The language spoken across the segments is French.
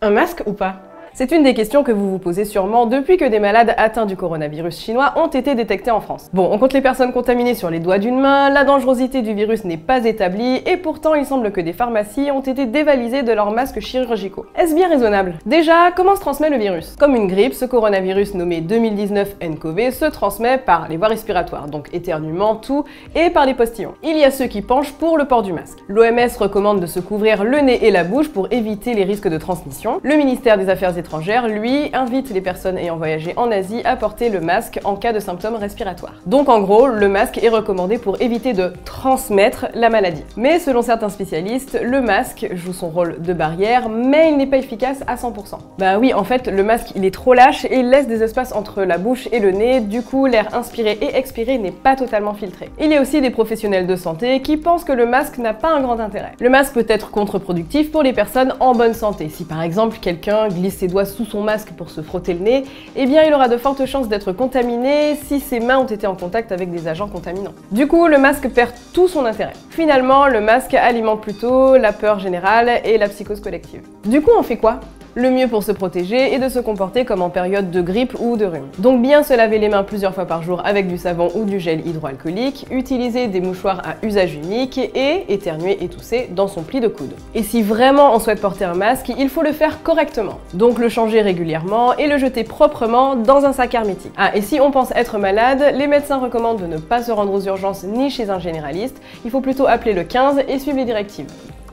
Un masque ou pas? C'est une des questions que vous vous posez sûrement depuis que des malades atteints du coronavirus chinois ont été détectés en France. Bon, on compte les personnes contaminées sur les doigts d'une main, la dangerosité du virus n'est pas établie, et pourtant il semble que des pharmacies ont été dévalisées de leurs masques chirurgicaux. Est-ce bien raisonnable? Déjà, comment se transmet le virus? Comme une grippe, ce coronavirus nommé 2019 nCoV se transmet par les voies respiratoires, donc éternuement, toux, et par les postillons. Il y a ceux qui penchent pour le port du masque. L'OMS recommande de se couvrir le nez et la bouche pour éviter les risques de transmission. Le ministère des Affaires étrangères, lui, invite les personnes ayant voyagé en Asie à porter le masque en cas de symptômes respiratoires. Donc en gros, le masque est recommandé pour éviter de transmettre la maladie. Mais selon certains spécialistes, le masque joue son rôle de barrière, mais il n'est pas efficace à 100%. Bah oui, en fait, le masque il est trop lâche et il laisse des espaces entre la bouche et le nez, du coup l'air inspiré et expiré n'est pas totalement filtré. Il y a aussi des professionnels de santé qui pensent que le masque n'a pas un grand intérêt. Le masque peut être contre-productif pour les personnes en bonne santé. Si par exemple quelqu'un glisse ses doigts sous son masque pour se frotter le nez, eh bien il aura de fortes chances d'être contaminé si ses mains ont été en contact avec des agents contaminants. Du coup, le masque perd tout son intérêt. Finalement, le masque alimente plutôt la peur générale et la psychose collective. Du coup, on fait quoi? Le mieux pour se protéger est de se comporter comme en période de grippe ou de rhume. Donc bien se laver les mains plusieurs fois par jour avec du savon ou du gel hydroalcoolique, utiliser des mouchoirs à usage unique et éternuer et tousser dans son pli de coude. Et si vraiment on souhaite porter un masque, il faut le faire correctement. Donc le changer régulièrement et le jeter proprement dans un sac hermétique. Ah, et si on pense être malade, les médecins recommandent de ne pas se rendre aux urgences ni chez un généraliste, il faut plutôt appeler le 15 et suivre les directives.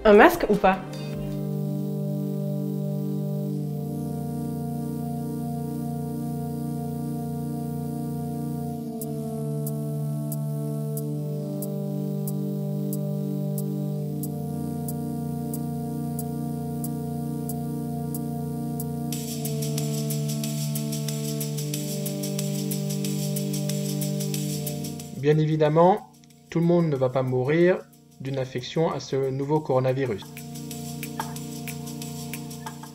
Un masque ou pas? Bien évidemment, tout le monde ne va pas mourir d'une infection à ce nouveau coronavirus.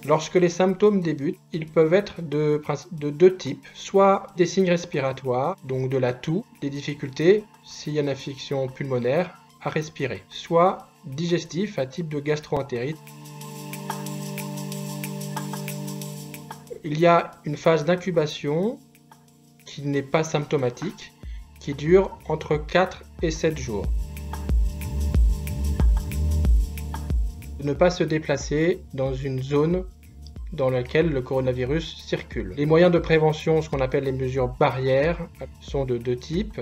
Lorsque les symptômes débutent, ils peuvent être de deux types, soit des signes respiratoires, donc de la toux, des difficultés, s'il y a une infection pulmonaire, à respirer, soit digestifs, à type de gastro-entérite. Il y a une phase d'incubation qui n'est pas symptomatique, qui dure entre 4 et 7 jours. Ne pas se déplacer dans une zone dans laquelle le coronavirus circule. Les moyens de prévention, ce qu'on appelle les mesures barrières, sont de deux types.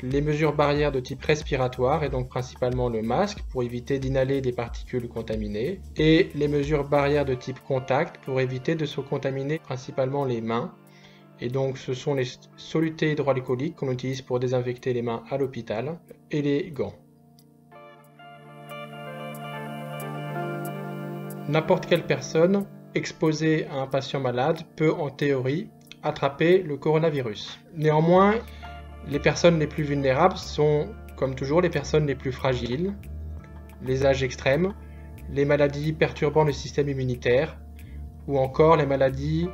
Les mesures barrières de type respiratoire, et donc principalement le masque pour éviter d'inhaler des particules contaminées, et les mesures barrières de type contact pour éviter de se contaminer principalement les mains. Et donc ce sont les solutés hydroalcooliques qu'on utilise pour désinfecter les mains à l'hôpital et les gants. N'importe quelle personne exposée à un patient malade peut en théorie attraper le coronavirus. Néanmoins, les personnes les plus vulnérables sont, comme toujours, les personnes les plus fragiles, les âges extrêmes, les maladies perturbant le système immunitaire ou encore les maladies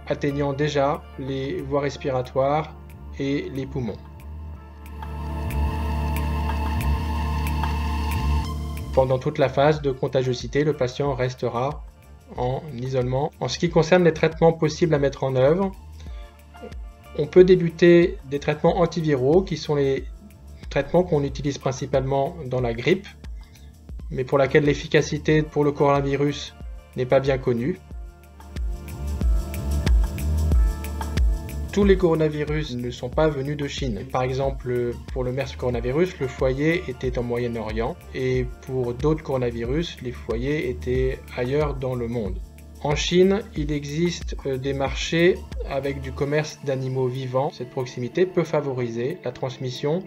atteignant déjà les voies respiratoires et les poumons. Pendant toute la phase de contagiosité, le patient restera en isolement. En ce qui concerne les traitements possibles à mettre en œuvre, on peut débuter des traitements antiviraux qui sont les traitements qu'on utilise principalement dans la grippe, mais pour laquelle l'efficacité pour le coronavirus n'est pas bien connue. Tous les coronavirus ne sont pas venus de Chine. Par exemple, pour le MERS coronavirus, le foyer était en Moyen-Orient et pour d'autres coronavirus, les foyers étaient ailleurs dans le monde. En Chine, il existe des marchés avec du commerce d'animaux vivants. Cette proximité peut favoriser la transmission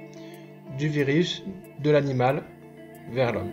du virus de l'animal vers l'homme.